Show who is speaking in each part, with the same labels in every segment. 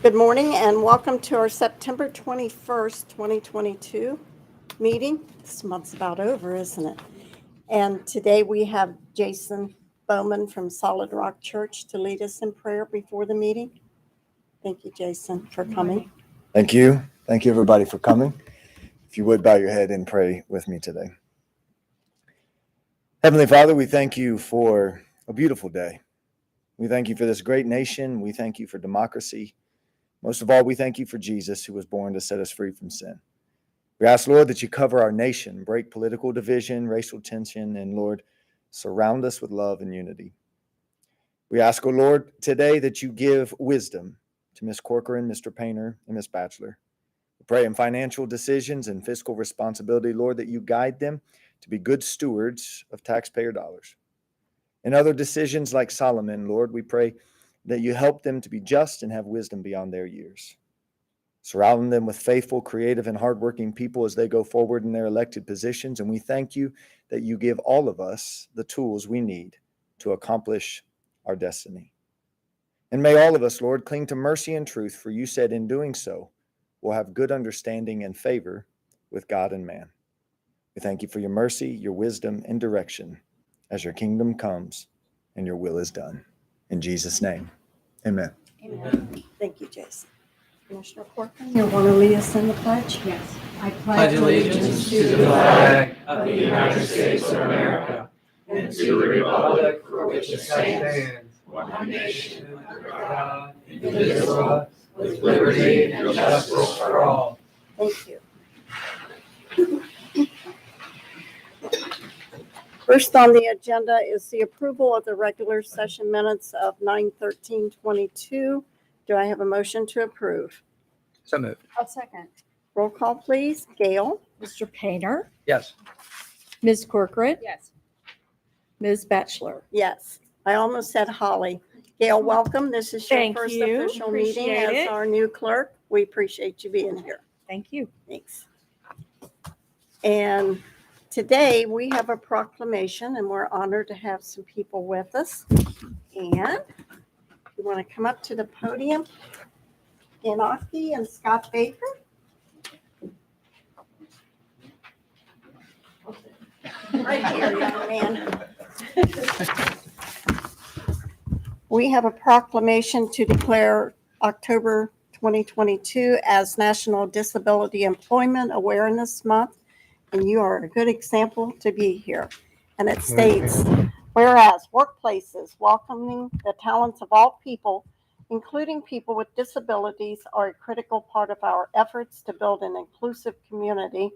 Speaker 1: Good morning and welcome to our September 21st, 2022 meeting. This month's about over, isn't it? And today we have Jason Bowman from Solid Rock Church to lead us in prayer before the meeting. Thank you, Jason, for coming.
Speaker 2: Thank you. Thank you, everybody, for coming. If you would bow your head and pray with me today. Heavenly Father, we thank you for a beautiful day. We thank you for this great nation. We thank you for democracy. Most of all, we thank you for Jesus, who was born to set us free from sin. We ask, Lord, that you cover our nation, break political division, racial tension, and, Lord, surround us with love and unity. We ask, O Lord, today that you give wisdom to Ms. Corcoran, Mr. Painter, and Ms. Batchelor. We pray in financial decisions and fiscal responsibility, Lord, that you guide them to be good stewards of taxpayer dollars. In other decisions like Solomon, Lord, we pray that you help them to be just and have wisdom beyond their years. Surround them with faithful, creative, and hardworking people as they go forward in their elected positions. And we thank you that you give all of us the tools we need to accomplish our destiny. And may all of us, Lord, cling to mercy and truth, for you said in doing so, we'll have good understanding and favor with God and man. We thank you for your mercy, your wisdom, and direction as your kingdom comes and your will is done. In Jesus' name, amen.
Speaker 1: Amen. Thank you, Jason. Commissioner Corcoran, you want to lead us in the pledge?
Speaker 3: Yes. I pledge allegiance to the flag of the United States of America and to the republic for which it stands, one nation, under God, indivisible, with liberty and justice for all.
Speaker 1: Thank you. First on the agenda is the approval of the regular session minutes of 9/13/22. Do I have a motion to approve?
Speaker 4: So moved.
Speaker 3: I'll second.
Speaker 1: Roll call, please. Gail?
Speaker 5: Mr. Painter,
Speaker 4: Yes.
Speaker 5: Ms. Corcoran,
Speaker 3: Yes.
Speaker 5: Ms. Batchelor.
Speaker 1: Yes. I almost said Holly. Gail, welcome. This is your
Speaker 5: Thank
Speaker 1: first
Speaker 5: you.
Speaker 1: official meeting
Speaker 5: Appreciate
Speaker 1: as
Speaker 5: it.
Speaker 1: our new clerk. We appreciate you being here.
Speaker 5: Thank you.
Speaker 1: Thanks. And today we have a proclamation, and we're honored to have some people with us. And you want to come up to the podium? Inoki and Scott Baker. Right here, young man. We have a proclamation to declare October 2022 as National Disability Employment Awareness Month, and you are a good example to be here. And it states, whereas workplaces welcoming the talents of all people, including people with disabilities, are a critical part of our efforts to build an inclusive community,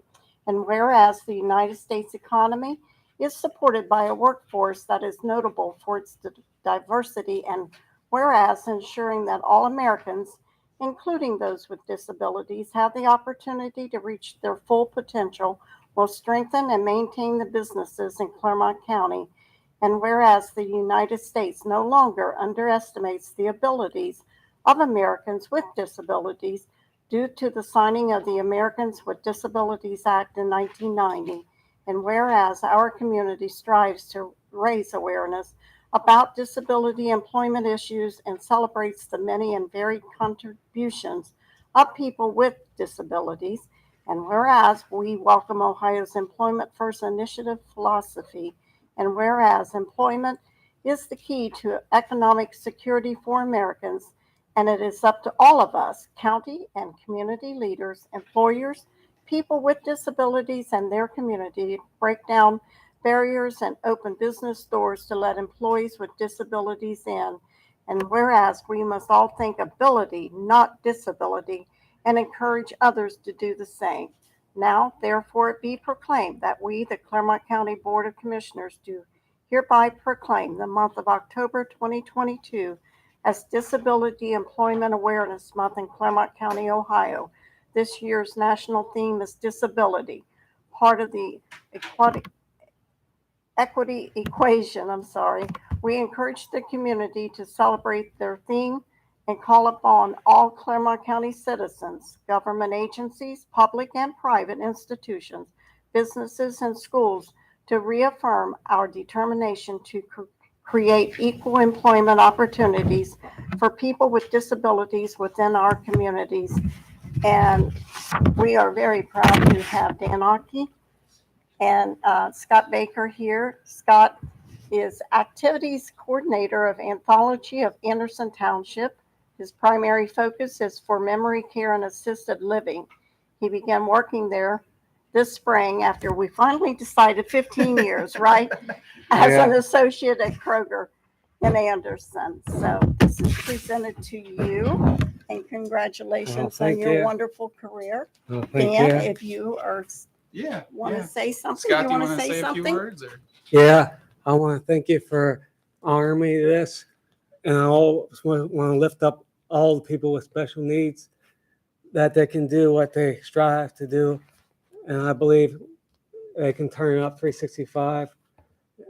Speaker 1: and whereas the United States economy is supported by a workforce that is notable for its diversity, and whereas ensuring that all Americans, including those with disabilities, have the opportunity to reach their full potential will strengthen and maintain the businesses in Clermont County, and whereas the United States no longer underestimates the abilities of Americans with disabilities due to the signing of the Americans with Disabilities Act in 1990, and whereas our community strives to raise awareness about disability employment issues and celebrates the many and varied contributions of people with disabilities, and whereas we welcome Ohio's Employment First Initiative philosophy, and whereas employment is the key to economic security for Americans, and it is up to all of us, county and community leaders, employers, people with disabilities, and their community to break down barriers and open business doors to let employees with disabilities in. And whereas we must all think ability, not disability, and encourage others to do the same. Now, therefore, it be proclaimed that we, the Clermont County Board of Commissioners, do hereby proclaim the month of October 2022 as Disability Employment Awareness Month in Clermont County, Ohio. This year's national theme is disability, part of the equity equation. We encourage the community to celebrate their theme and call upon all Clermont County citizens, government agencies, public and private institutions, businesses, and schools to reaffirm our determination to create equal employment opportunities for people with disabilities within our communities. And we are very proud to have Dan Aki and Scott Baker here. Scott is Activities Coordinator of Anthology of Anderson Township. His primary focus is for memory care and assisted living. He began working there this spring after we finally decided 15 years, right? As an associate at Kroger in Anderson. So this is presented to you, and congratulations on your wonderful career. Dan, if you are want to say something,
Speaker 4: Scott,
Speaker 1: you
Speaker 4: do you
Speaker 1: want to
Speaker 4: want to
Speaker 1: say
Speaker 4: say a few
Speaker 1: something?
Speaker 4: words? Or?
Speaker 3: Yeah, I want to thank you for honoring me this. And I always want to lift up all the people with special needs, that they can do what they strive to do. And I believe they can turn up 365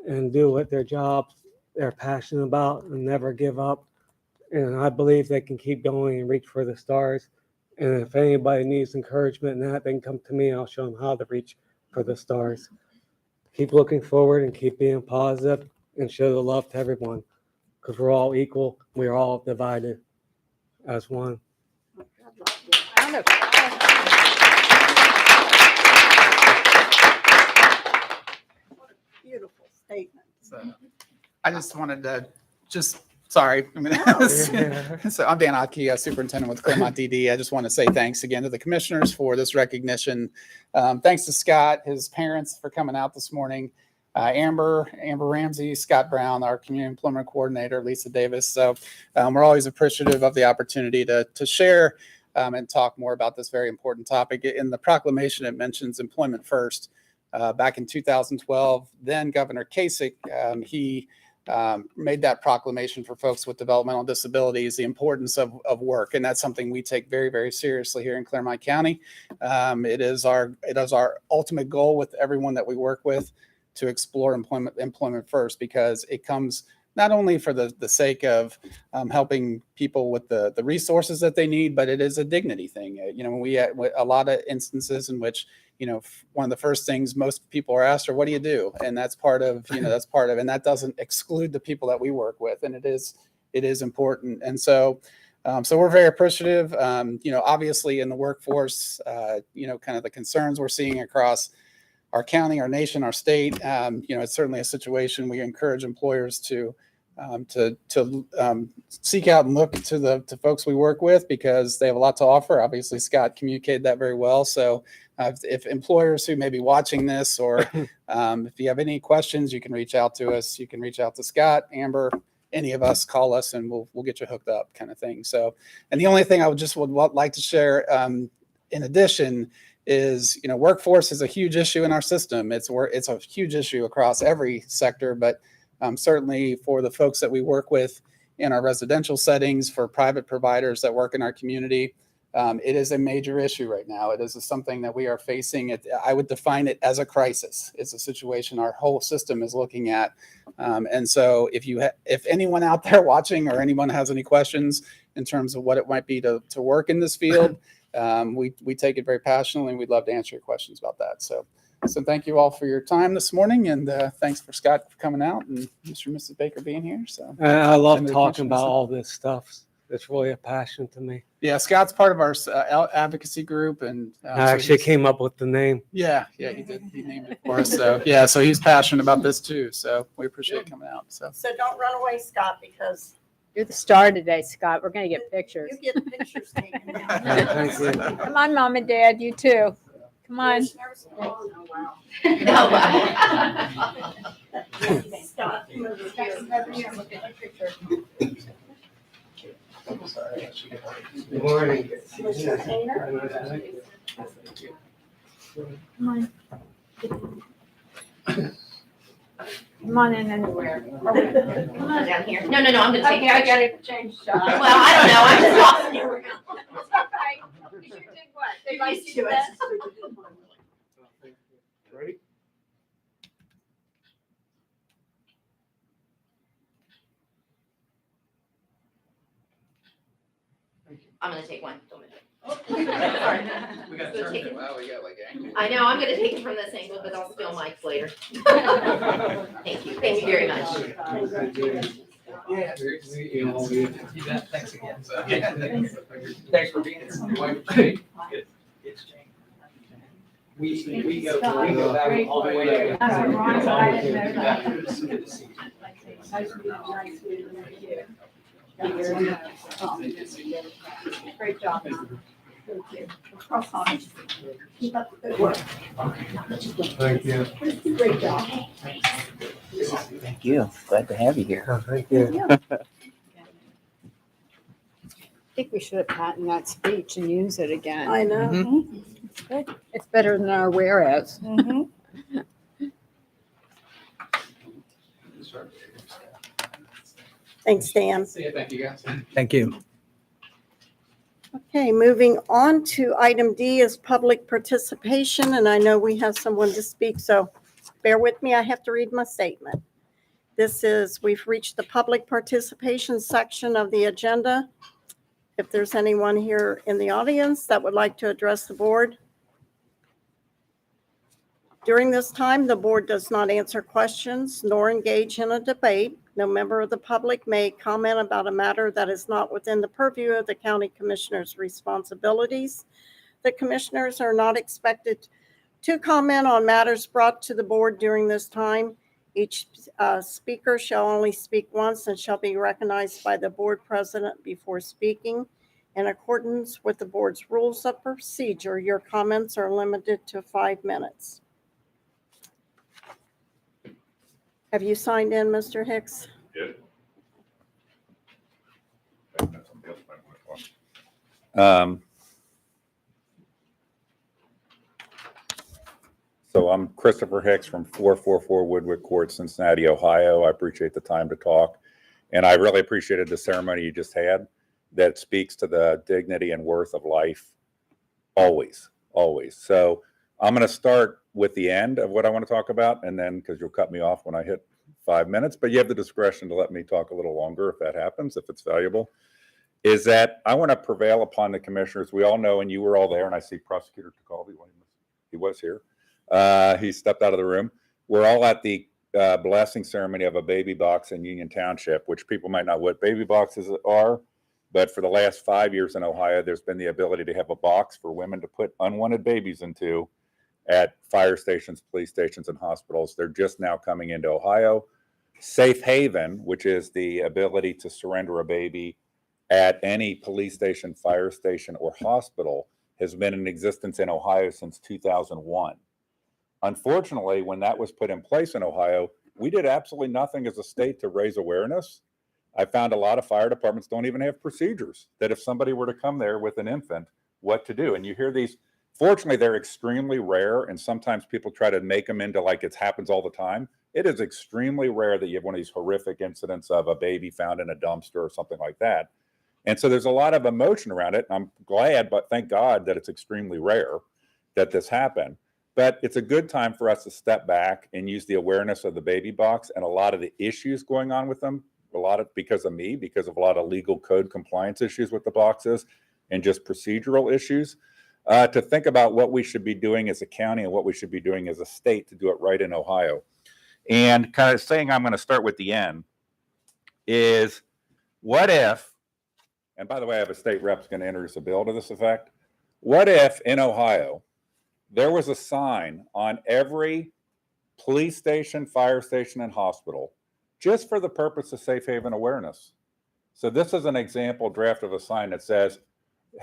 Speaker 3: and do what their jobs they're passionate about and never give up. And I believe they can keep going and reach for the stars. And if anybody needs encouragement in that, they can come to me and I'll show them how to reach for the stars. Keep looking forward and keep being positive and show the love to everyone, because we're all equal. We're all divided as one.
Speaker 1: Beautiful statement.
Speaker 4: So, I just wanted to sorry. So I'm Dan Otke, Superintendent with Clermont DD. I just want to say thanks again to the commissioners for this recognition. Thanks to Scott, his parents for coming out this morning. Amber Ramsey, Scott Brown, our community employment coordinator, Lisa Davis. So we're always appreciative of the opportunity to share and talk more about this very important topic. In the proclamation, it mentions employment first. Back in 2012, then Governor Kasich, he made that proclamation for folks with developmental disabilities, the importance of work. And that's something we take very, very seriously here in Clermont County. It is our ultimate goal with everyone that we work with to explore employment first, because it comes not only for the sake of helping people with the resources that they need, but it is a dignity thing. We had a lot of instances in which, one of the first things most people are asked are, what do you do? And that's part of, and that doesn't exclude the people that we work with. And it is important. And so we're very appreciative, obviously in the workforce, kind of the concerns we're seeing across our county, our nation, our state. It's certainly a situation we encourage employers to seek out and look to folks we work with, because they have a lot to offer. Obviously, Scott communicated that very well. So if employers who may be watching this, or if you have any questions, you can reach out to us. You can reach out to Scott, Amber, any of us, call us, and we'll get you hooked up, kind of thing. So, and the only thing I would like to share in addition is, workforce is a huge issue in our system. It's a huge issue across every sector, but certainly for the folks that we work with in our residential settings, for private providers that work in our community, it is a major issue right now. It is something that we are facing. I would define it as a crisis. It's a situation our whole system is looking at. And so if anyone out there watching, or anyone has any questions in terms of what it might be to work in this field, we take it very passionately, and we'd love to answer your questions about that. So thank you all for your time this morning, and thanks for Scott for coming out, and Mr. and Mrs. Baker being here. So
Speaker 3: I love talking about all this stuff. It's really a passion to me.
Speaker 4: Yeah, Scott's part of our advocacy group, and
Speaker 3: I actually came up with the name.
Speaker 4: Yeah, he did. He named it for us. So he's passionate about this too. So we appreciate coming out. So
Speaker 1: don't run away, Scott, because
Speaker 6: You're the star today, Scott. We're going to get pictures.
Speaker 1: you get pictures taken.
Speaker 3: Thank you.
Speaker 6: Come on, Mom and Dad, you too. Come on.
Speaker 1: Scott, come over here. Look at the picture.
Speaker 3: Good morning.
Speaker 1: Mr. Painter?
Speaker 6: Come on. Come on in anywhere.
Speaker 7: Come on down here. No, I'm gonna take
Speaker 6: Okay, I
Speaker 7: pictures.
Speaker 6: gotta change shots.
Speaker 7: Well, I don't know, I'm just tossing you around.
Speaker 6: You did what? Did
Speaker 7: You're
Speaker 6: I
Speaker 7: used
Speaker 6: see
Speaker 7: to it.
Speaker 6: that?
Speaker 3: Ready?
Speaker 7: I'm gonna take one. Don't move it.
Speaker 3: We got
Speaker 7: So
Speaker 3: turned
Speaker 7: take
Speaker 3: it.
Speaker 7: it.
Speaker 4: Wow, we got like angles.
Speaker 7: I know, I'm gonna take it from this angle, but I'll spill Mike's later. Thank you very much.
Speaker 3: Yeah, you bet. Thanks again. Thanks for being here. It's Jane. We go back all the way.
Speaker 6: That's what Ron said. I didn't know that.
Speaker 3: Good to see you.
Speaker 6: Great job. Keep up the good work.
Speaker 3: Thank you.
Speaker 6: Great job.
Speaker 8: Thank you. Glad to have you here.
Speaker 3: Thank you.
Speaker 9: I think we should have patented that speech and use it again.
Speaker 1: I know.
Speaker 9: It's better than our whereas.
Speaker 1: Mhm. Thanks, Dan.
Speaker 4: See you, thank you guys.
Speaker 3: Thank you.
Speaker 1: Okay, moving on to item D is public participation, and I know we have someone to speak, so bear with me, I have to read my statement. We've reached the public participation section of the agenda. If there's anyone here in the audience that would like to address the board. During this time, the board does not answer questions nor engage in a debate. No member of the public may comment about a matter that is not within the purview of the county commissioner's responsibilities. The commissioners are not expected to comment on matters brought to the board during this time. Each speaker shall only speak once and shall be recognized by the board president before speaking. In accordance with the board's rules of procedure, your comments are limited to 5 minutes. Have you signed in, Mr. Hicks?
Speaker 10: So I'm Christopher Hicks from 444 Woodward Court, Cincinnati, Ohio. I appreciate the time to talk. And I really appreciated the ceremony you just had that speaks to the dignity and worth of life always, always. So I'm going to start with the end of what I want to talk about, and then because you'll cut me off when I hit 5 minutes, but you have the discretion to let me talk a little longer if that happens, if it's valuable, is that I want to prevail upon the commissioners. We all know, and you were all there, and I see Prosecutor Tacaldi, he was here. He stepped out of the room. We're all at the blessing ceremony of a baby box in Union Township, which people might not know what baby boxes are, but for the last 5 years in Ohio, there's been the ability to have a box for women to put unwanted babies into at fire stations, police stations, and hospitals. They're just now coming into Ohio. Safe haven, which is the ability to surrender a baby at any police station, fire station, or hospital, has been in existence in Ohio since 2001. Unfortunately, when that was put in place in Ohio, we did absolutely nothing as a state to raise awareness. I found a lot of fire departments don't even have procedures that if somebody were to come there with an infant, what to do. And you hear these, fortunately, they're extremely rare. And sometimes people try to make them into like it happens all the time. It is extremely rare that you have one of these horrific incidents of a baby found in a dumpster or something like that. And so there's a lot of emotion around it. I'm glad, but thank God that it's extremely rare that this happened. But it's a good time for us to step back and use the awareness of the baby box and a lot of the issues going on with them, because of me, because of a lot of legal code compliance issues with the boxes and just procedural issues, to think about what we should be doing as a county and what we should be doing as a state to do it right in Ohio. And kind of saying I'm going to start with the end is what if, and by the way, I have a state rep's going to introduce a bill to this effect. What if in Ohio, there was a sign on every police station, fire station, and hospital just for the purpose of safe haven awareness? So this is an example draft of a sign that says,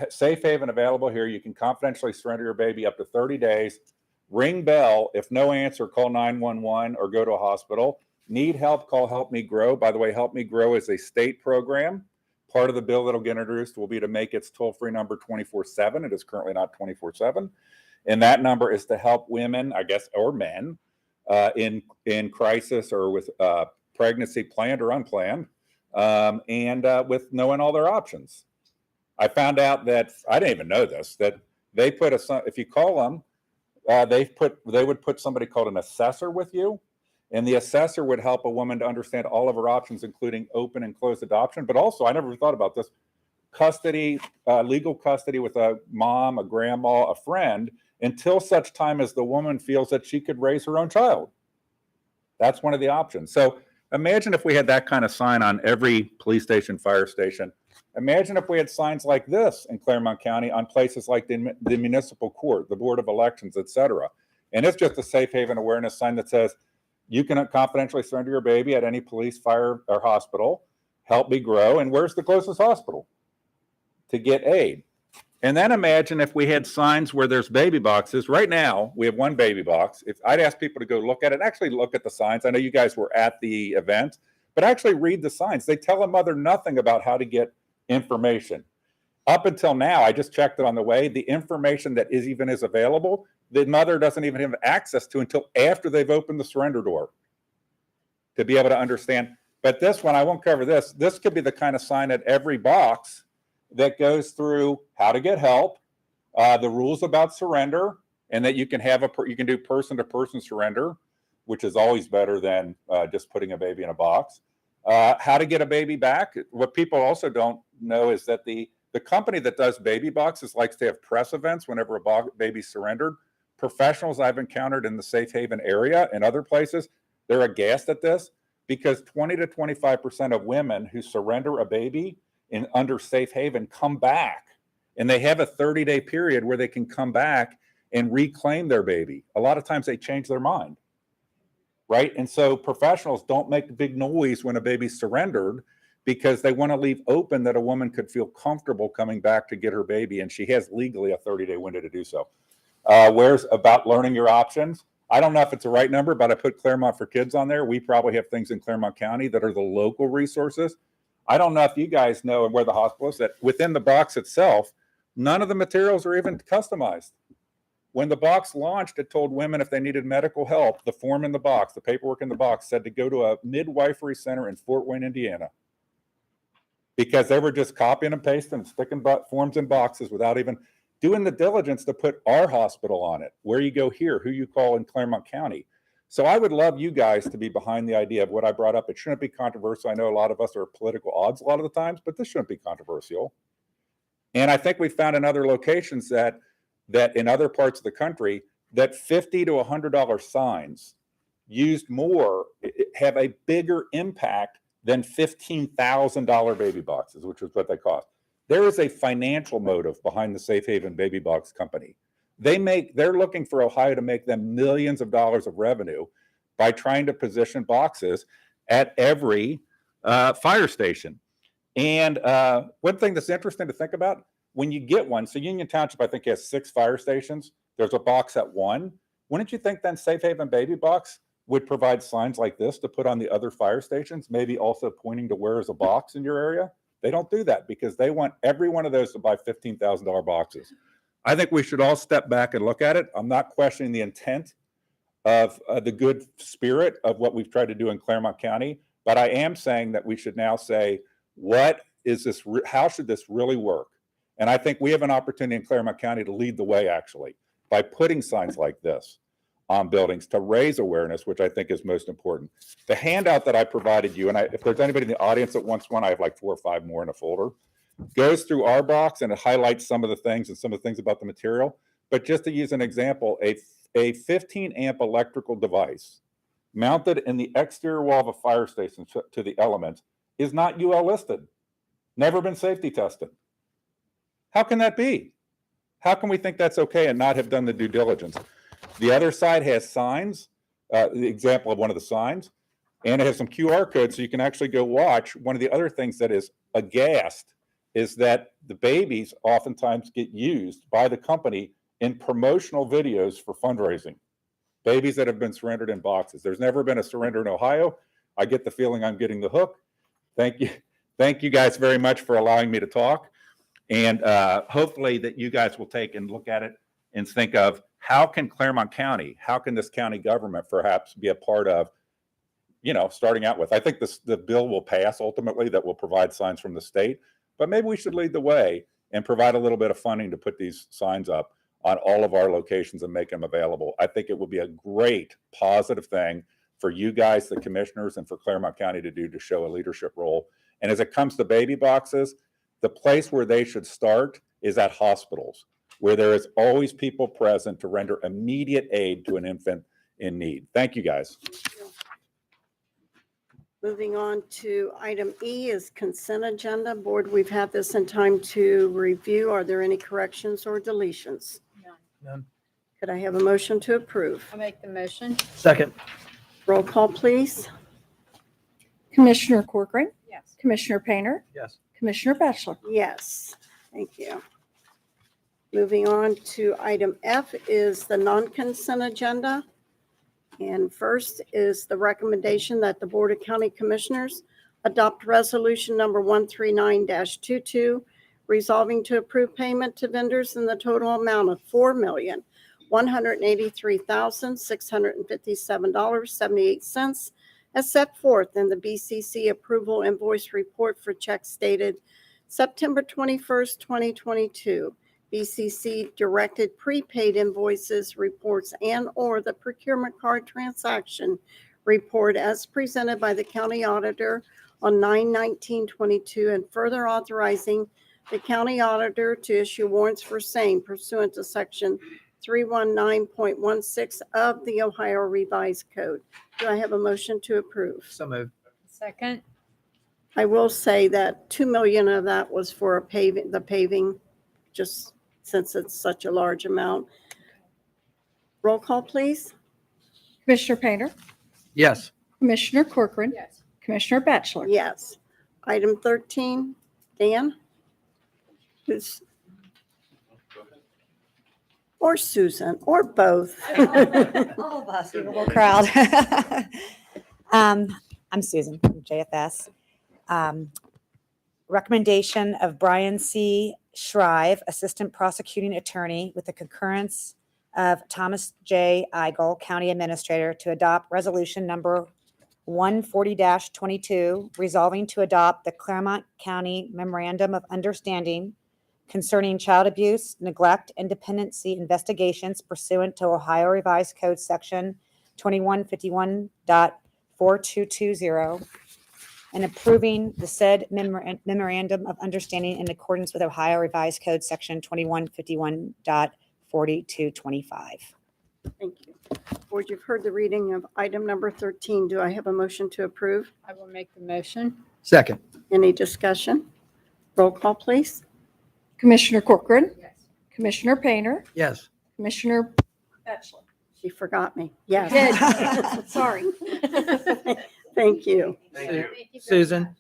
Speaker 10: safe haven available here. You can confidentially surrender your baby up to 30 days. Ring bell. If no answer, call 911 or go to a hospital. Need help, call Help Me Grow. By the way, Help Me Grow is a state program. Part of the bill that'll get introduced will be to make its toll-free number 24/7. It is currently not 24/7. And that number is to help women, I guess, or men in crisis or with pregnancy planned or unplanned, and with knowing all their options. I found out that, I didn't even know this, that they put if you call them, they would put somebody called an assessor with you, and the assessor would help a woman to understand all of her options, including open and closed adoption. But also, I never thought about this, custody, legal custody with a mom, a grandma, a friend, until such time as the woman feels that she could raise her own child. That's one of the options. So imagine if we had that kind of sign on every police station, fire station. Imagine if we had signs like this in Clermont County on places like the municipal court, the Board of Elections, et cetera. And it's just a safe haven awareness sign that says, you can confidentially surrender your baby at any police, fire, or hospital. Help me grow. And where's the closest hospital to get aid? And then imagine if we had signs where there's baby boxes. Right now, we have one baby box. If I'd ask people to go look at it, actually look at the signs. I know you guys were at the event, but actually read the signs. They tell a mother nothing about how to get information. Up until now, I just checked it on the way, the information that is available, the mother doesn't even have access to until after they've opened the surrender door to be able to understand. But this one, I won't cover this. This could be the kind of sign at every box that goes through how to get help, the rules about surrender, and that you can have you can do person-to-person surrender, which is always better than just putting a baby in a box. How to get a baby back. What people also don't know is that the company that does baby boxes likes to have press events whenever a baby's surrendered. Professionals I've encountered in the safe haven area and other places, they're aghast at this because 20 to 25% of women who surrender a baby under safe haven come back, and they have a 30-day period where they can come back and reclaim their baby. A lot of times they change their mind, right? And so professionals don't make big noise when a baby's surrendered because they want to leave open that a woman could feel comfortable coming back to get her baby, and she has legally a 30-day window to do so. Where's about learning your options? I don't know if it's the right number, but I put Clermont for Kids on there. We probably have things in Clermont County that are the local resources. I don't know if you guys know where the hospital is, that within the box itself, none of the materials are even customized. When the box launched, it told women if they needed medical help, the form in the box, the paperwork in the box said to go to a midwifery center in Fort Wayne, Indiana, because they were just copying and pasting and sticking forms in boxes without even doing the diligence to put our hospital on it, where you go here, who you call in Clermont County. So I would love you guys to be behind the idea of what I brought up. It shouldn't be controversial. I know a lot of us are political odds a lot of the times, but this shouldn't be controversial. And I think we found in other locations that in other parts of the country, that $50 to $100 signs used more have a bigger impact than $15,000 baby boxes, which is what they cost. There is a financial motive behind the Safe Haven Baby Box Company. They're looking for Ohio to make them millions of dollars of revenue by trying to position boxes at every fire station. And one thing that's interesting to think about, when you get one, so Union Township, I think, has 6 fire stations. There's a box at one. Wouldn't you think then Safe Haven Baby Box would provide signs like this to put on the other fire stations, maybe also pointing to where is a box in your area? They don't do that because they want every one of those to buy $15,000 boxes. I think we should all step back and look at it. I'm not questioning the intent of the good spirit of what we've tried to do in Clermont County, but I am saying that we should now say, what is this? How should this really work? And I think we have an opportunity in Clermont County to lead the way, actually, by putting signs like this on buildings to raise awareness, which I think is most important. The handout that I provided you, and if there's anybody in the audience that wants one, I have like 4 or 5 more in a folder, goes through our box and it highlights some of the things and some of the things about the material. But just to use an example, a 15 amp electrical device mounted in the exterior wall of a fire station to the elements is not UL listed, never been safety tested. How can that be? How can we think that's okay and not have done the due diligence? The other side has signs, the example of one of the signs, and it has some QR codes so you can actually go watch. One of the other things that is aghast is that the babies oftentimes get used by the company in promotional videos for fundraising. Babies that have been surrendered in boxes. There's never been a surrender in Ohio. I get the feeling I'm getting the hook. Thank you. Thank you guys very much for allowing me to talk. And hopefully that you guys will take and look at it and think of how can Clermont County, how can this county government perhaps be a part of, starting out with. I think the bill will pass ultimately that will provide signs from the state, but maybe we should lead the way and provide a little bit of funding to put these signs up on all of our locations and make them available. I think it would be a great positive thing for you guys, the commissioners, and for Clermont County to do to show a leadership role. And as it comes to baby boxes, The place where they should start is at hospitals, where there is always people present to render immediate aid to an infant in need. Thank you, guys.
Speaker 1: Moving on to item E is consent agenda. Board, we've had this in time to review. Are there any corrections or deletions?
Speaker 3: None.
Speaker 1: Could I have a motion to approve?
Speaker 9: I'll make the motion.
Speaker 3: Second.
Speaker 1: Roll call, please.
Speaker 5: Commissioner Corcoran,
Speaker 9: Yes.
Speaker 5: Commissioner Painter,
Speaker 3: Yes.
Speaker 5: Commissioner Batchelor.
Speaker 1: Yes, thank you. Moving on to item F is the non-consent agenda. And first is the recommendation that the Board of County Commissioners adopt resolution number 139-22, resolving to approve payment to vendors in the total amount of $4,183,657.78 as set forth in the BCC approval invoice report for checks dated September 21st, 2022. BCC directed prepaid invoices reports and/or the procurement card transaction report as presented by the county auditor on 9/19/22, and further authorizing the county auditor to issue warrants for same pursuant to section 319.16 of the Ohio Revised Code. Do I have a motion to approve?
Speaker 3: So moved.
Speaker 9: Second.
Speaker 1: I will say that 2 million of that was for the paving, just since it's such a large amount. Roll call, please.
Speaker 5: Commissioner Painter,
Speaker 3: Yes.
Speaker 5: Commissioner Corcoran,
Speaker 9: Yes.
Speaker 5: Commissioner Batchelor.
Speaker 1: Yes. Item 13, Dan? Who's? Or Susan, or both.
Speaker 11: All of us, we have a little crowd. I'm Susan from JFS. Recommendation of Brian C. Shrive, Assistant Prosecuting Attorney, with the concurrence of Thomas J. Eigel, County Administrator, to adopt resolution number 140-22, resolving to adopt the Clermont County Memorandum of Understanding concerning child abuse, neglect, and dependency investigations pursuant to Ohio Revised Code Section 2151.4220, and approving the said memorandum of understanding in accordance with Ohio Revised Code Section 2151.4225.
Speaker 1: Thank you. Board, you've heard the reading of item number 13. Do I have a motion to approve?
Speaker 9: I will make the motion.
Speaker 3: Second.
Speaker 1: Any discussion? Roll call, please.
Speaker 5: Commissioner Corcoran,
Speaker 9: Yes.
Speaker 5: Commissioner Painter,
Speaker 3: Yes.
Speaker 5: Commissioner Batchelor.
Speaker 1: She forgot me. Yes.
Speaker 5: Sorry.
Speaker 1: Thank you.
Speaker 9: Thank you very
Speaker 3: Susan,
Speaker 9: much.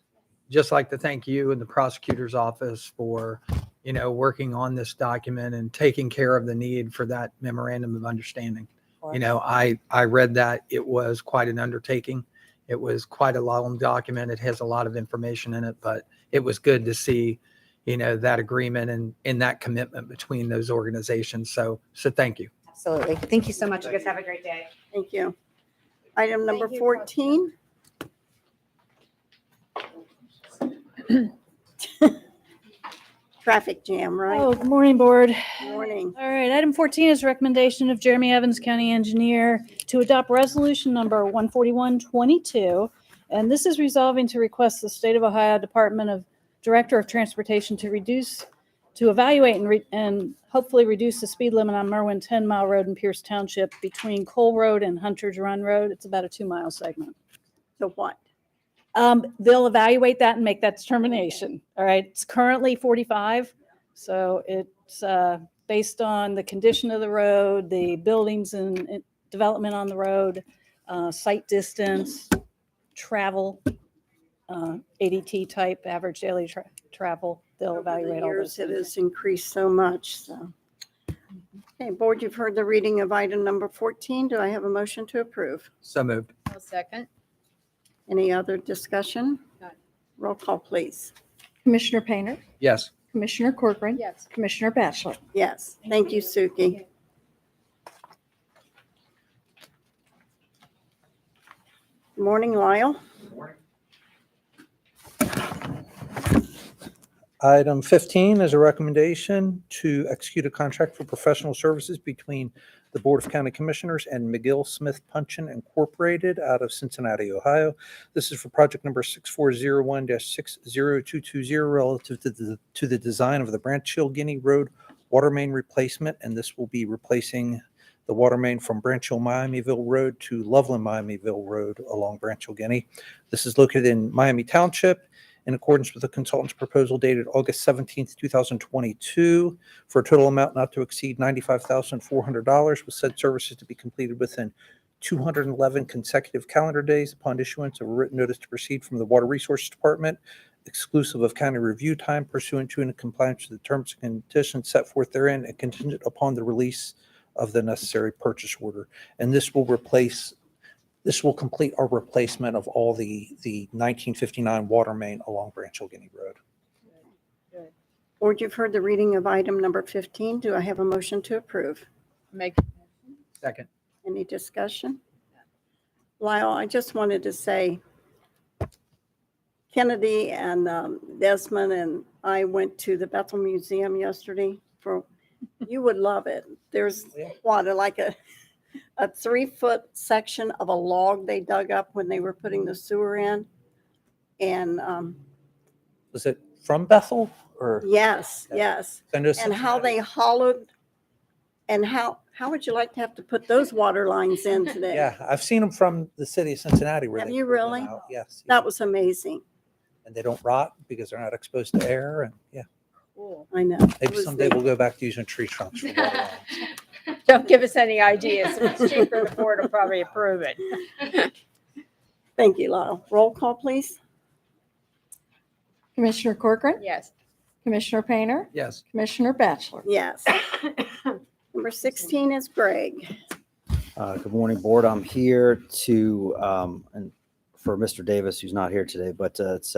Speaker 3: just like to thank you and the prosecutor's office for, working on this document and taking care of the need for that memorandum of understanding. I read that. It was quite an undertaking. It was quite a long document. It has a lot of information in it, but it was good to see, that agreement and that commitment between those organizations. So thank you.
Speaker 11: Absolutely. Thank you so much. You guys have a great day.
Speaker 1: Thank you. Item number
Speaker 9: Thank you,
Speaker 1: 14. Traffic jam, right?
Speaker 12: Oh, good morning, Board.
Speaker 1: Morning.
Speaker 12: All right, item 14 is recommendation of Jeremy Evans, County Engineer, to adopt resolution number 14122. And this is resolving to request the State of Ohio Department of Director of Transportation to evaluate and hopefully reduce the speed limit on Merwin 10 Mile Road in Pierce Township between Cole Road and Hunter's Run Road. It's about a 2-mile segment.
Speaker 1: So what?
Speaker 12: They'll evaluate that and make that determination. All right. It's currently 45. So it's based on the condition of the road, the buildings and development on the road, site distance, travel, ADT type, average daily travel. They'll
Speaker 1: Over the
Speaker 12: evaluate all
Speaker 1: years,
Speaker 12: those
Speaker 1: it
Speaker 12: things.
Speaker 1: has increased so much, so. Okay, Board, you've heard the reading of item number 14. Do I have a motion to approve?
Speaker 3: So moved.
Speaker 9: I'll second.
Speaker 1: Any other discussion?
Speaker 9: None.
Speaker 1: Roll call, please.
Speaker 5: Commissioner Painter,
Speaker 3: Yes.
Speaker 5: Commissioner Corcoran,
Speaker 9: Yes.
Speaker 5: Commissioner Batchelor.
Speaker 1: Yes, thank you, Suki. Good morning, Lyle.
Speaker 3: Item 15 is a recommendation to execute a contract for professional services between the Board of County Commissioners and McGill Smith Punchin Incorporated out of Cincinnati, Ohio. This is for project number 6401-60220 relative to the design of the Branch Hill Guinea Road water main replacement, and this will be replacing the water main from Branch Hill Miamiville Road to Loveland Miamiville Road along Branch Hill Guinea. This is located in Miami Township, in accordance with the consultant's proposal dated August 17th, 2022, for a total amount not to exceed $95,400, with said services to be completed within 211 consecutive calendar days upon issuance of a written notice to proceed from the Water Resources Department, exclusive of county review time, pursuant to and in compliance with the terms and conditions set forth therein, and contingent upon the release of the necessary purchase order. And this will complete our replacement of all the 1959 water main along Branch Hill Guinea Road.
Speaker 1: Board, you've heard the reading of item number 15. Do I have a motion to approve?
Speaker 9: Make.
Speaker 3: Second.
Speaker 1: Any discussion? Lyle, I just wanted to say, Kennedy and Desmond and I went to the Bethel Museum yesterday. You would love it. There's water, like a 3-foot section of a log they dug up when they were putting the sewer in. And
Speaker 3: Was it from Bethel or?
Speaker 1: yes.
Speaker 3: I know
Speaker 1: And how they hollowed, and how would you like to have to put those water lines in today?
Speaker 3: Yeah, I've seen them from the city of Cincinnati. Where
Speaker 1: Have
Speaker 3: they
Speaker 1: you
Speaker 3: put them
Speaker 1: really?
Speaker 3: out. Yes.
Speaker 1: That was amazing.
Speaker 3: And they don't rot because they're not exposed to air. And yeah,
Speaker 9: Cool.
Speaker 1: I know. It
Speaker 3: maybe
Speaker 1: was
Speaker 3: someday
Speaker 1: the-
Speaker 3: we'll go back to using tree trunks for water lines.
Speaker 9: Don't give us any ideas. If it's cheaper, the board will probably approve it.
Speaker 1: Thank you, Lyle. Roll call, please.
Speaker 5: Commissioner Corcoran,
Speaker 9: Yes.
Speaker 5: Commissioner Painter,
Speaker 3: Yes.
Speaker 5: Commissioner Batchelor.
Speaker 1: Yes. Number 16 is Greg.
Speaker 13: Good morning, board. I'm here to, and for Mr. Davis, who's not here today, but it's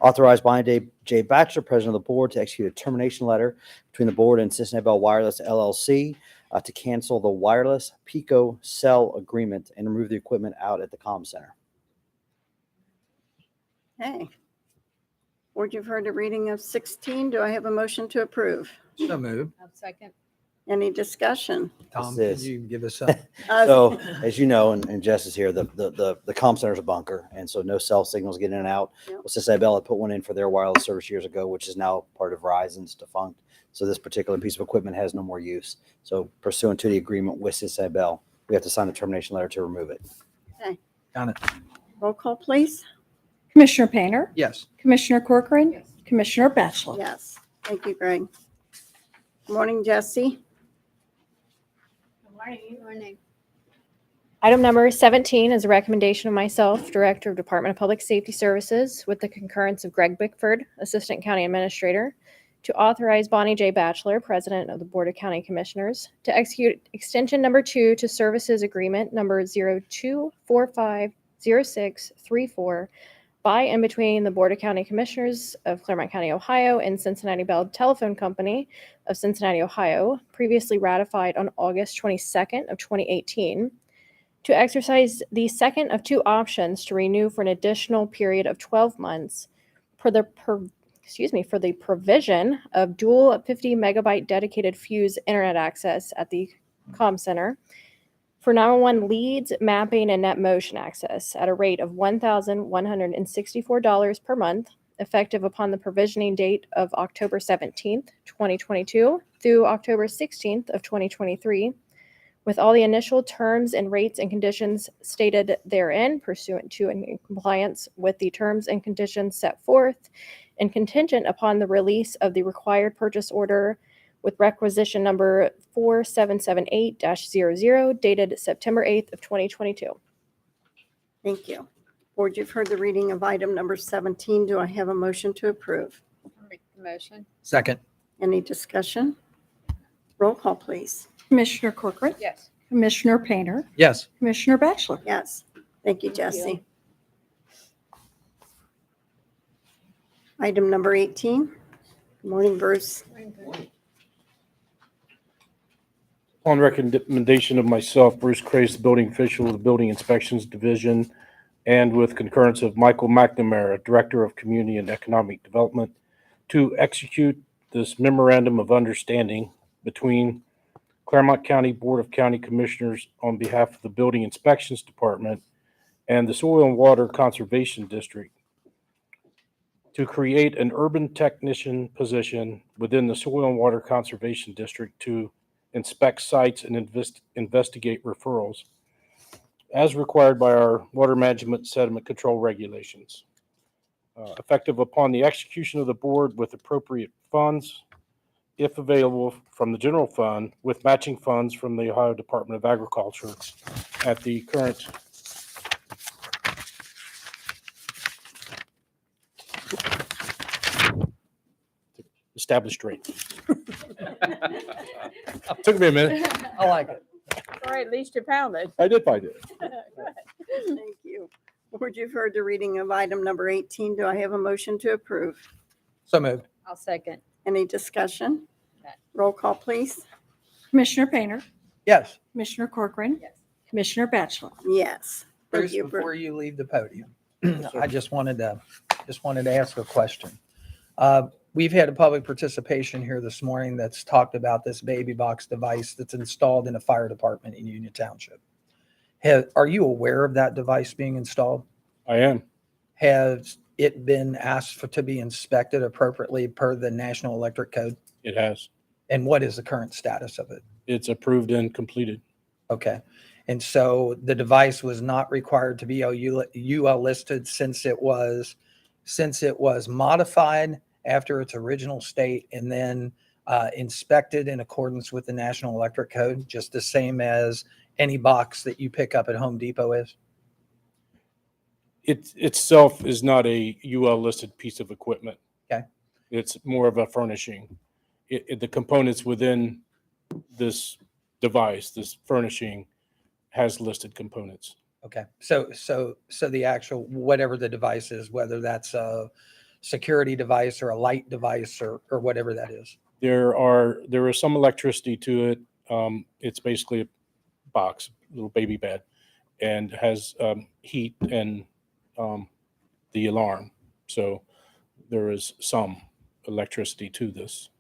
Speaker 13: authorized by J. Batchelor, president of the board, to execute a termination letter between the board and Cincinnati Bell Wireless LLC to cancel the wireless Pico cell agreement and remove the equipment out at the comm center.
Speaker 1: Hey. Board, you've heard the reading of 16. Do I have a motion to approve?
Speaker 3: So moved.
Speaker 9: I'll second.
Speaker 1: Any discussion?
Speaker 3: Tom,
Speaker 13: This
Speaker 3: could
Speaker 13: is-
Speaker 3: you give us a?
Speaker 13: So, as you know, and Jess is here, the comm center is a bunker, and so no cell signals get in and out.
Speaker 1: Yep.
Speaker 13: Well, Cincinnati Bell had put one in for their wireless service years ago, which is now part of Verizon's defunct. So this particular piece of equipment has no more use. So pursuant to the agreement with Cincinnati Bell, we have to sign a termination letter to remove it.
Speaker 3: Got it.
Speaker 1: Roll call, please.
Speaker 5: Commissioner Painter,
Speaker 3: Yes.
Speaker 5: Commissioner Corcoran,
Speaker 9: Yes.
Speaker 5: Commissioner Batchelor.
Speaker 1: Yes. Thank you, Greg. Morning, Jesse.
Speaker 9: Good morning.
Speaker 14: Item number 17 is a recommendation of myself, Director of Department of Public Safety Services, with the concurrence of Greg Bickford, Assistant County Administrator, to authorize Bonnie J. Batchelor, President of the Board of County Commissioners, to execute extension number 2 to services agreement number 02450634 by and between the Board of County Commissioners of Clermont County, Ohio, and Cincinnati Bell Telephone Company of Cincinnati, Ohio, previously ratified on August 22nd of 2018, to exercise the second of 2 options to renew for an additional period of 12 months for the provision of dual 50 megabyte dedicated fuse internet access at the comm center for 911 leads, mapping, and net motion access at a rate of $1,164 per month, effective upon the provisioning date of October 17th, 2022 through October 16th of 2023, with all the initial terms and rates and conditions stated therein pursuant to and in compliance with the terms and conditions set forth, and contingent upon the release of the required purchase order with requisition number 4778-00 dated September 8th of 2022.
Speaker 1: Thank you. Board, you've heard the reading of item number 17. Do I have a motion to approve?
Speaker 9: I'll make the motion.
Speaker 3: Second.
Speaker 1: Any discussion? Roll call, please.
Speaker 5: Commissioner Corcoran,
Speaker 9: Yes.
Speaker 5: Commissioner Painter,
Speaker 3: Yes.
Speaker 5: Commissioner Batchelor.
Speaker 1: Yes. Thank you, Jesse. Item number 18. Good morning, Bruce.
Speaker 15: On recommendation of myself, Bruce Crace, the building official of the Building Inspections Division, and with concurrence of Michael McNamara, Director of Community and Economic Development, to execute this memorandum of understanding between Clermont County Board of County Commissioners on behalf of the Building Inspections Department and the Soil and Water Conservation District to create an urban technician position within the Soil and Water Conservation District to inspect sites and investigate referrals as required by our water management sediment control regulations. Effective upon the execution of the board with appropriate funds, if available from the general fund, with matching funds from the Ohio Department of Agriculture at the current established rate. Took me a minute.
Speaker 9: I like it. All right, at least you found it.
Speaker 15: I did find it.
Speaker 1: Thank you. Board, you've heard the reading of item number 18. Do I have a motion to approve?
Speaker 3: So moved.
Speaker 9: I'll second.
Speaker 1: Any discussion? Roll call, please.
Speaker 5: Commissioner Painter,
Speaker 3: Yes.
Speaker 5: Commissioner Corcoran.
Speaker 9: Yes.
Speaker 5: Commissioner Batchelor.
Speaker 1: Yes. Thank
Speaker 3: Bruce,
Speaker 1: you.
Speaker 3: before you leave the podium, I just wanted to ask a question. We've had a public participation here this morning that's talked about this baby box device that's installed in a fire department in Union Township. Are you aware of that device being installed?
Speaker 15: I am.
Speaker 3: Has it been asked to be inspected appropriately per the National Electric Code?
Speaker 15: It has.
Speaker 3: And what is the current status of it?
Speaker 15: It's approved and completed.
Speaker 3: Okay. And so the device was not required to be UL listed since it was modified after its original state and then inspected in accordance with the National Electric Code, just the same as any box that you pick up at Home Depot is?
Speaker 15: It itself is not a UL listed piece of equipment.
Speaker 3: Okay.
Speaker 15: It's more of a furnishing. The components within this device, this furnishing, has listed components.
Speaker 3: Okay. So the actual, whatever the device is, whether that's a security device or a light device or whatever that is.
Speaker 15: There is some electricity to it. It's basically a box, little baby bed, and has heat and the alarm. So there is some electricity to this.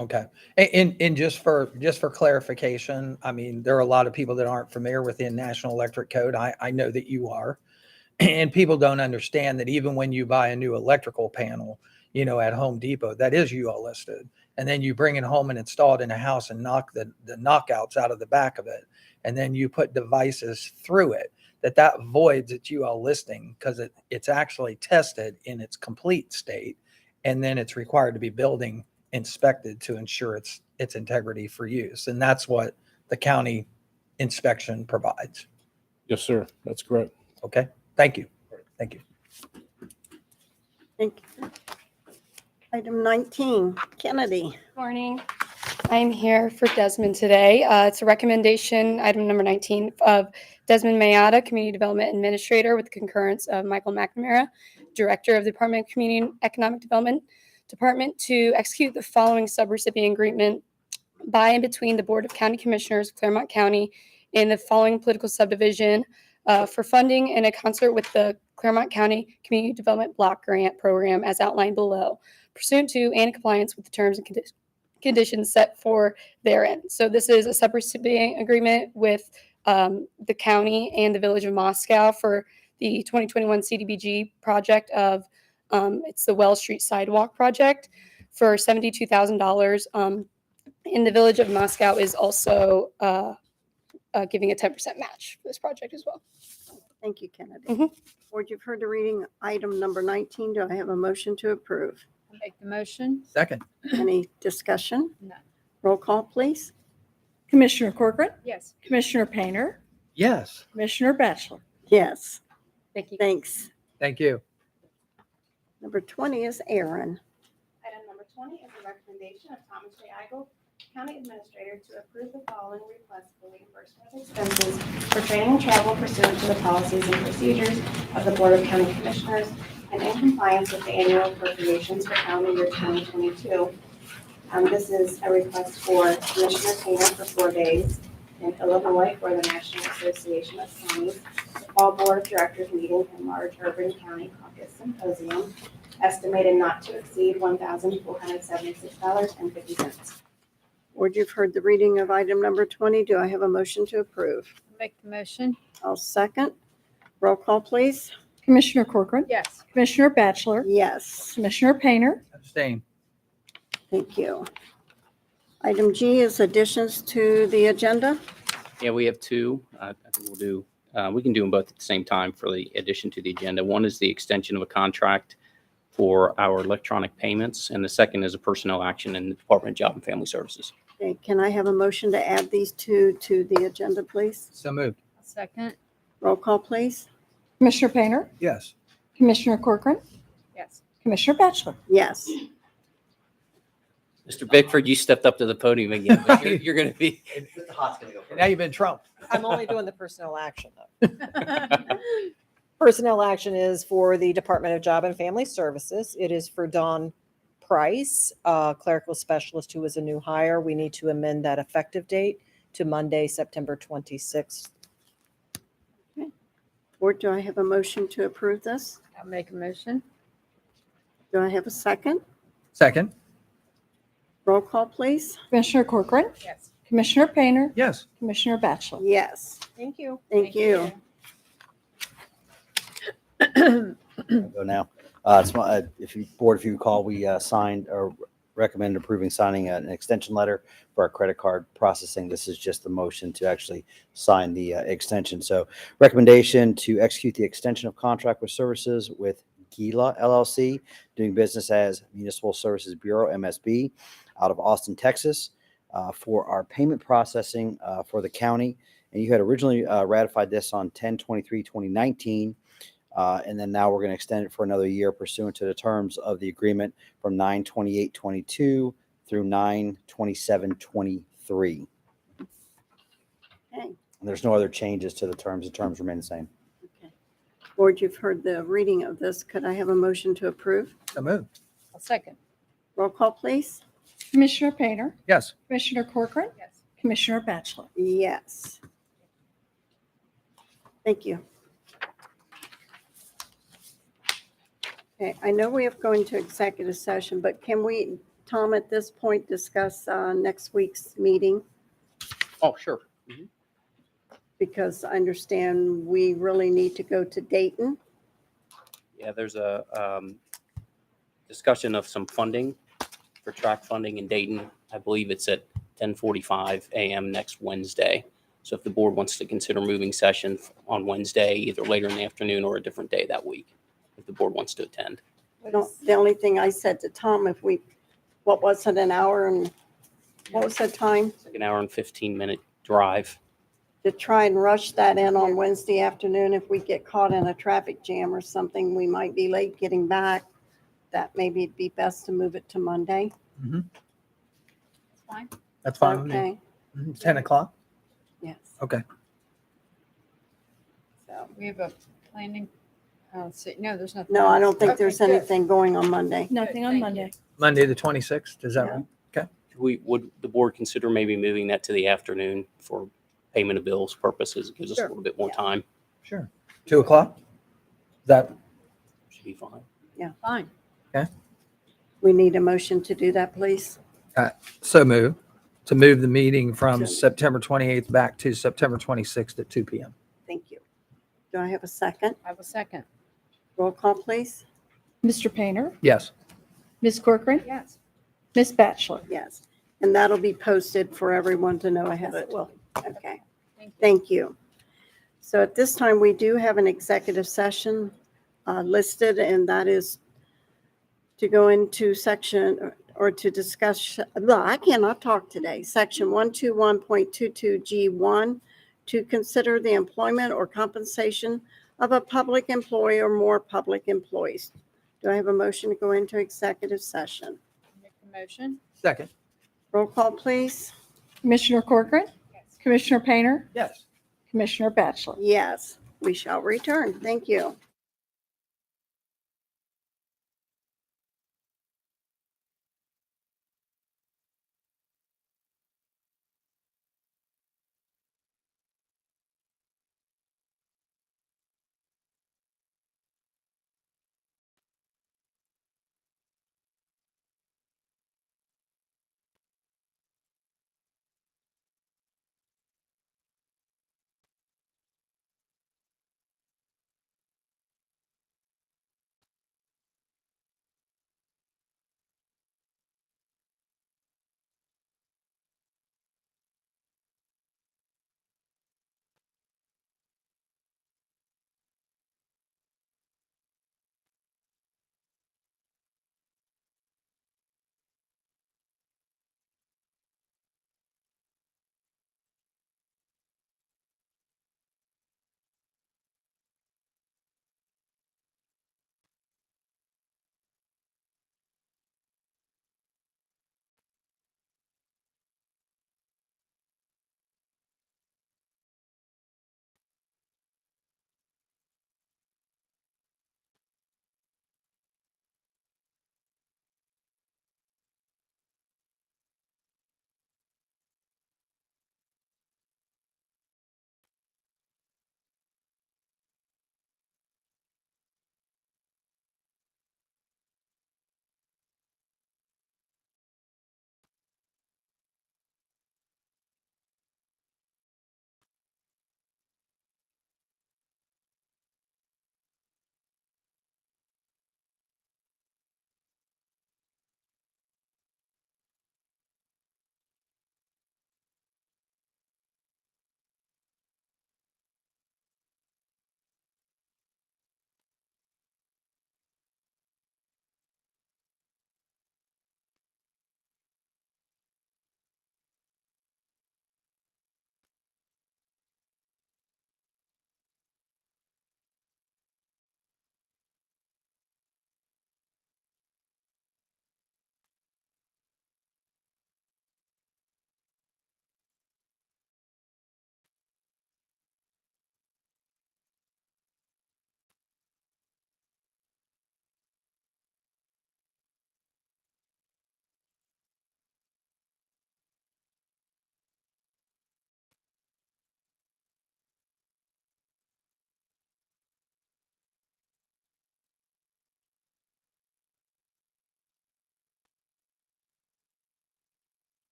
Speaker 3: Okay. And just for clarification, I mean, there are a lot of people that aren't familiar with the National Electric Code. I know that you are. And people don't understand that even when you buy a new electrical panel, at Home Depot, that is UL listed. And then you bring it home and install it in a house and knock the knockouts out of the back of it. And then you put devices through it, that voids its UL listing because it's actually tested in its complete state. And then it's required to be building inspected to ensure its integrity for use. And that's what the county inspection provides.
Speaker 15: Yes, sir. That's correct.
Speaker 3: Okay. Thank you. Thank you.
Speaker 1: Thank you. Item 19, Kennedy.
Speaker 14: Morning. I'm here for Desmond today. It's a recommendation, item number 19, of Desmond Mayada, Community Development Administrator, with the concurrence of Michael McNamara, Director of the Department of Community and Economic Development Department, to execute the following subrecipient agreement by and between the Board of County Commissioners of Clermont County and the following political subdivision for funding in a concert with the Clermont County Community Development Block Grant Program as outlined below, pursuant to and in compliance with the terms and conditions set for therein. So this is a subrecipient agreement with the county and the Village of Moscow for the 2021 CDBG project of it's the Wells Street Sidewalk project for $72,000. And the Village of Moscow is also giving a 10% match for this project as well.
Speaker 1: Thank you, Kennedy.
Speaker 14: Mhm.
Speaker 1: Board, you've heard the reading item number 19. Do I have a motion to approve?
Speaker 9: I'll make the motion.
Speaker 3: Second.
Speaker 1: Any discussion?
Speaker 9: No.
Speaker 1: Roll call, please.
Speaker 5: Commissioner Corcoran,
Speaker 9: Yes.
Speaker 5: Commissioner Painter,
Speaker 3: Yes.
Speaker 5: Commissioner Batchelor.
Speaker 1: Yes.
Speaker 9: Thank you.
Speaker 1: Thanks.
Speaker 3: Thank you.
Speaker 1: Number 20 is Aaron.
Speaker 14: Item number 20 is a recommendation of Thomas J. Eigel, County Administrator, to approve the following request for reimbursement of expenses for training and travel pursuant to the policies and procedures of the Board of County Commissioners and in compliance with the annual appropriations for calendar year 2022. This is a request for Commissioner Painter for 4 days in Illinois for the National Association of Counties, the Fall Board of Directors meeting and large urban county caucus symposium, estimated not to exceed $1,476.50.
Speaker 1: Board, you've heard the reading of item number 20. Do I have a motion to approve?
Speaker 9: Make the motion.
Speaker 1: I'll second. Roll call, please.
Speaker 5: Commissioner Corcoran.
Speaker 9: Yes.
Speaker 5: Commissioner Batchelor.
Speaker 1: Yes,
Speaker 5: Commissioner Painter.
Speaker 3: Abstain.
Speaker 1: thank you. Item G is additions to the agenda.
Speaker 8: Yeah, we have two. I think we can do them both at the same time for the addition to the agenda. One is the extension of a contract for our electronic payments, and the second is a personnel action in the Department of Job and Family Services.
Speaker 1: Okay, can I have a motion to add these two to the agenda, please?
Speaker 3: So moved.
Speaker 9: Second.
Speaker 1: Roll call, please.
Speaker 5: Commissioner Painter.
Speaker 3: Yes.
Speaker 5: Commissioner Corcoran.
Speaker 9: Yes.
Speaker 5: Commissioner Batchelor.
Speaker 1: Yes.
Speaker 8: Mr. Bickford, you stepped up to the podium again, but you're going to be.
Speaker 3: Now you've been trumped.
Speaker 16: I'm only doing the personnel action though. Personnel action is for the Department of Job and Family Services. It is for Dawn Price, clerical specialist who is a new hire. We need to amend that effective date to Monday, September 26th.
Speaker 1: Board, do I have a motion to approve this?
Speaker 9: I'll make a motion.
Speaker 1: Do I have a second?
Speaker 3: Second.
Speaker 1: Roll call, please.
Speaker 5: Commissioner Corcoran.
Speaker 9: Yes.
Speaker 5: Commissioner Painter.
Speaker 3: Yes.
Speaker 5: Commissioner Batchelor.
Speaker 1: Yes,
Speaker 9: Thank you.
Speaker 1: thank you.
Speaker 13: I'll go now. If you recall, we signed or recommended approving signing an extension letter for our credit card processing. This is just the motion to actually sign the extension. So recommendation to execute the extension of contract with services with Gila LLC, doing business as Municipal Services Bureau, MSB, out of Austin, Texas, for our payment processing for the county. And you had originally ratified this on 10/23/2019. And then now we're going to extend it for another year pursuant to the terms of the agreement from 9/28/22 through 9/27/23.
Speaker 1: Okay.
Speaker 13: And there's no other changes to the terms. The terms remain the same.
Speaker 1: Board, you've heard the reading of this. Could I have a motion to approve?
Speaker 3: So moved.
Speaker 9: I'll second.
Speaker 1: Roll call, please.
Speaker 5: Commissioner Painter.
Speaker 3: Yes.
Speaker 5: Commissioner Corcoran.
Speaker 9: Yes.
Speaker 5: Commissioner Batchelor.
Speaker 1: Yes. Thank you. Okay, I know we have to go into executive session, but can we, Tom, at this point, discuss next week's meeting?
Speaker 8: Oh, sure.
Speaker 1: Because I understand we really need to go to Dayton.
Speaker 8: Yeah, there's a discussion of some funding for track funding in Dayton. I believe it's at 10:45 a.m. next Wednesday. So if the board wants to consider moving session on Wednesday, either later in the afternoon or a different day that week, if the board wants to attend.
Speaker 1: The only thing I said to Tom, what was it, an hour and, what was the time?
Speaker 8: It's like an hour and 15-minute drive.
Speaker 1: To try and rush that in on Wednesday afternoon. If we get caught in a traffic jam or something, we might be late getting back. That maybe it'd be best to move it to Monday.
Speaker 3: Mm-hmm.
Speaker 9: That's fine.
Speaker 3: That's fine with me.
Speaker 1: Okay,
Speaker 3: Mhm. 10 o'clock?
Speaker 1: yes.
Speaker 3: Okay.
Speaker 1: So,
Speaker 9: We have a planning, no, there's nothing.
Speaker 1: no, I don't think
Speaker 9: Okay,
Speaker 1: there's
Speaker 9: good.
Speaker 1: anything going on Monday.
Speaker 5: Nothing on
Speaker 9: Thank
Speaker 5: Monday.
Speaker 3: Monday, the 26th. Is that
Speaker 1: Yeah.
Speaker 3: right?
Speaker 8: Would the board consider maybe moving that to the afternoon for payment of bills purposes? It gives us a
Speaker 9: Sure.
Speaker 8: little bit more time.
Speaker 3: Sure. 2 o'clock? That,
Speaker 8: Should be fine.
Speaker 9: Fine.
Speaker 1: We need a motion to do that, please.
Speaker 3: so move, to move the meeting from September 28th back to September 26th at 2 p.m.
Speaker 1: Thank you. Do I have a second?
Speaker 9: I will second.
Speaker 1: Roll call, please.
Speaker 5: Mr. Painter.
Speaker 3: Yes.
Speaker 5: Ms. Corcoran.
Speaker 9: Yes.
Speaker 5: Ms. Batchelor.
Speaker 1: Yes. And that'll be posted for everyone to know ahead.
Speaker 9: Yes, it will.
Speaker 1: Okay.
Speaker 9: Thank you.
Speaker 1: Thank you. So at this time, we do have an executive session listed, and that is to go into section or to discuss, I cannot talk today, section 121.22G1, to consider the employment or compensation of a public employee or more public employees. Do I have a motion to go into executive session?
Speaker 9: Make the motion.
Speaker 3: Second.
Speaker 1: Roll call, please.
Speaker 5: Commissioner Corcoran.
Speaker 9: Yes.
Speaker 5: Commissioner Painter.
Speaker 3: Yes.
Speaker 5: Commissioner Batchelor.
Speaker 1: Yes, we shall return. Thank you.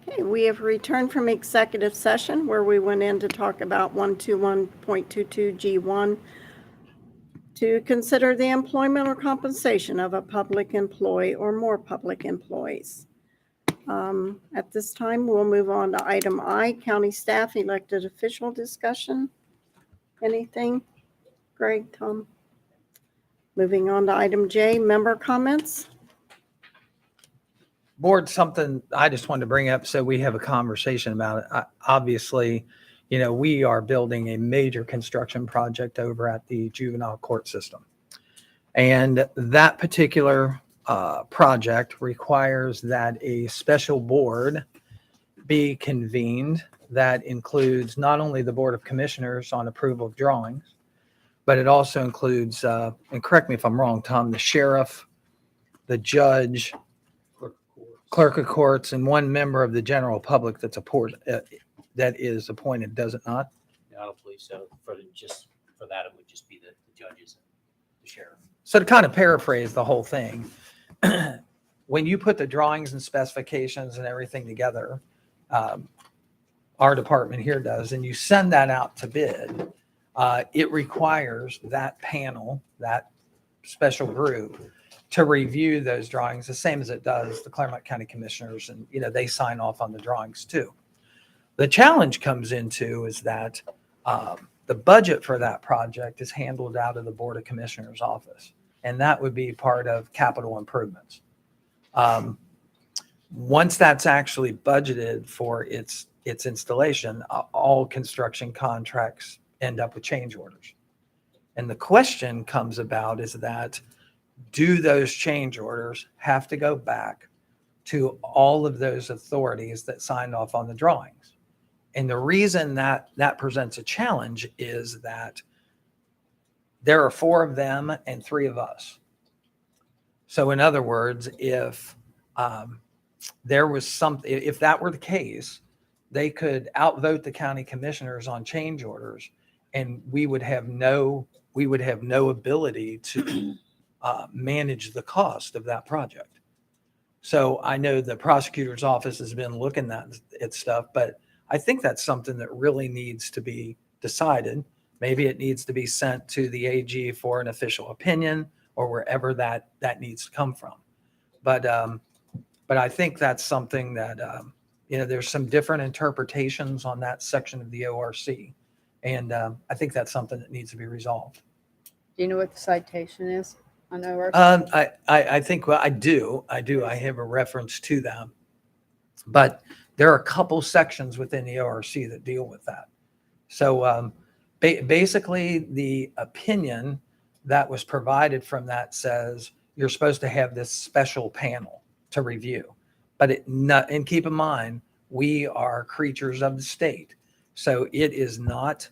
Speaker 1: Okay, we have returned from executive session where we went in to talk about 121.22G1 to consider the employment or compensation of a public employee or more public employees. At this time, we'll move on to item I, county staff elected official discussion. Anything? Greg, Tom? Moving on to item J, member comments.
Speaker 3: Board, something I just wanted to bring up so we have a conversation about it. Obviously, we are building a major construction project over at the juvenile court system. And that particular project requires that a special board be convened that includes not only the Board of Commissioners on approval of drawings, but it also includes, and correct me if I'm wrong, Tom, the sheriff, the judge, clerk of courts, and one member of the general public that is appointed, does it not?
Speaker 8: I don't believe so. For that, it would just be the judges and the sheriff.
Speaker 3: So to kind of paraphrase the whole thing, when you put the drawings and specifications and everything together, our department here does, and you send that out to bid, it requires that panel, that special group, to review those drawings, the same as it does the Clermont County Commissioners, and they sign off on the drawings too. The challenge comes into is that the budget for that project is handled out of the Board of Commissioners office, and that would be part of capital improvements. Once that's actually budgeted for its installation, all construction contracts end up with change orders. And the question comes about is that, do those change orders have to go back to all of those authorities that signed off on the drawings? And the reason that presents a challenge is that there are 4 of them and 3 of us. So in other words, if there was if that were the case, they could outvote the county commissioners on change orders, and we would have no ability to manage the cost of that project. So I know the prosecutor's office has been looking at stuff, but I think that's something that really needs to be decided. Maybe it needs to be sent to the AG for an official opinion, or wherever that needs to come from. But I think that's something that, there's some different interpretations on that section of the ORC. And I think that's something that needs to be resolved.
Speaker 9: Do you know what the citation is on ORC?
Speaker 3: I think, well, I do. I have a reference to them. But there are a couple sections within the ORC that deal with that. So basically, the opinion that was provided from that says you're supposed to have this special panel to review. But and keep in mind, we are creatures of the state. So it is not,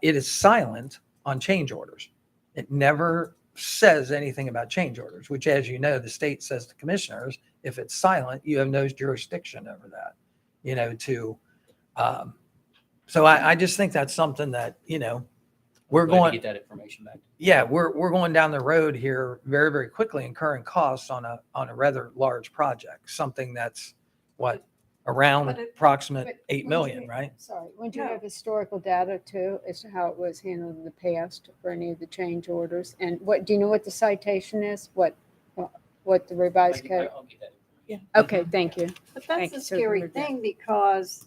Speaker 3: it is silent on change orders. It never says anything about change orders, which, as you know, the state says to commissioners, if it's silent, you have no jurisdiction over that, so I just think that's something that, we're
Speaker 8: Glad to
Speaker 3: going,
Speaker 8: get that information back.
Speaker 3: yeah, we're going down the road here very, very quickly, incurring costs on a rather large project, something that's around approximate 8 million, right?
Speaker 9: Sorry, would you have historical data too as to how it was handled in the past for any of the change orders? And do you know what the citation is? What the revised code?
Speaker 8: I'll get that.
Speaker 9: Yeah. Okay, thank you.
Speaker 1: But
Speaker 9: Thank
Speaker 1: that's
Speaker 9: you,
Speaker 1: a scary
Speaker 9: Superintendent.
Speaker 1: thing because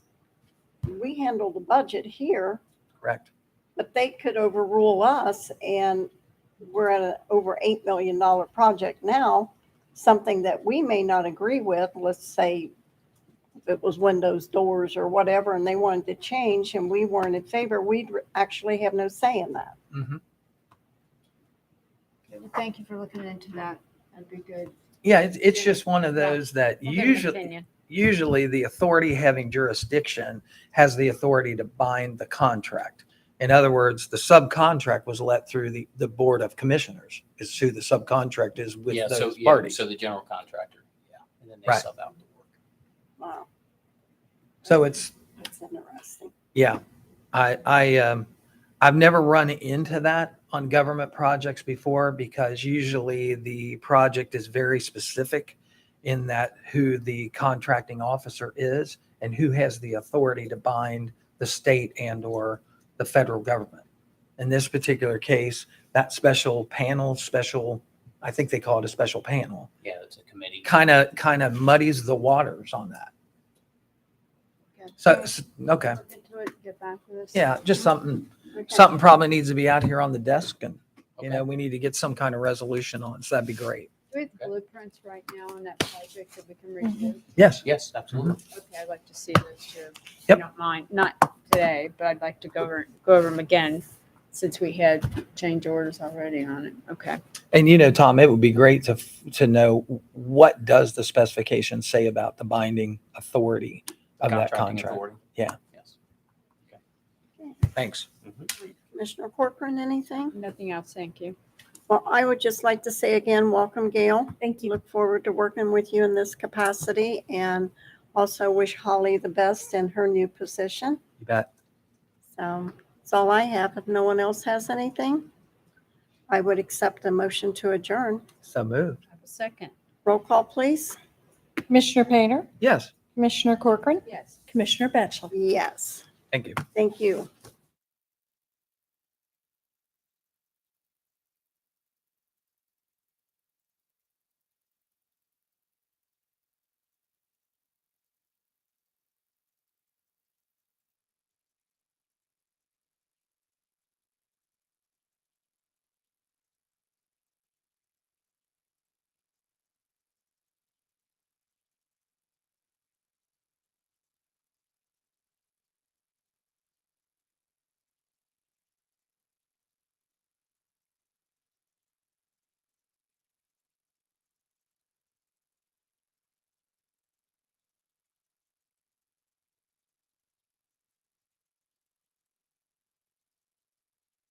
Speaker 1: we handle the budget here,
Speaker 3: Correct.
Speaker 1: but they could overrule us, and we're at an over $8 million project now, something that we may not agree with. Let's say if it was windows, doors, or whatever, and they wanted to change and we weren't in favor, we'd actually have no say in that.
Speaker 3: Mm-hmm.
Speaker 9: Okay, well, thank you for looking into that. That'd be good.
Speaker 3: Yeah, it's just one of those that
Speaker 9: I'll get an opinion.
Speaker 3: usually the authority having jurisdiction has the authority to bind the contract. In other words, the subcontract was let through the Board of Commissioners, is who the subcontract is with those parties.
Speaker 8: So the general contractor, and then they
Speaker 3: Right.
Speaker 8: sub out the work.
Speaker 1: Wow,
Speaker 3: So
Speaker 1: that's interesting.
Speaker 3: yeah, I've never run into that on government projects before, because usually the project is very specific in that who the contracting officer is, and who has the authority to bind the state and/or the federal government. In this particular case, that special panel, I think they call it a special panel,
Speaker 8: Yeah, it's a committee.
Speaker 3: kind of muddies the waters on that. So, okay.
Speaker 9: Look into it, get back with us.
Speaker 3: Yeah, just something
Speaker 9: Okay.
Speaker 3: probably needs to be out here on the desk, and, you
Speaker 8: Okay.
Speaker 3: know, we need to get some kind of resolution on it, so that'd be great.
Speaker 9: Do we have blueprints right now on that project that we can review?
Speaker 3: Yes.
Speaker 8: Yes, absolutely.
Speaker 9: Okay, I'd like to see those too. If
Speaker 3: Yep.
Speaker 9: you don't mind, not today, but I'd like to go over them again since we had change orders already on it. Okay.
Speaker 3: And, you know, Tom, it would be great to know, what does the specification say about the binding authority of that
Speaker 8: Contracting
Speaker 3: contract?
Speaker 8: authority.
Speaker 3: Yeah.
Speaker 8: Yes.
Speaker 3: Thanks.
Speaker 1: Commissioner Corcoran, anything?
Speaker 9: Nothing else, thank you.
Speaker 1: Well, I would just like to say again, welcome, Gail.
Speaker 12: Thank you.
Speaker 1: Look forward to working with you in this capacity, and also wish Holly the best in her new position.
Speaker 3: You bet.
Speaker 1: So that's all I have. If no one else has anything, I would accept a motion to adjourn.
Speaker 3: So moved.
Speaker 9: Have a second.
Speaker 1: Roll call, please.
Speaker 12: Commissioner Painter,
Speaker 3: Yes.
Speaker 12: Commissioner Corcoran,
Speaker 9: Yes.
Speaker 12: Commissioner Batchelor.
Speaker 1: Yes.
Speaker 3: Thank you.
Speaker 1: Thank you.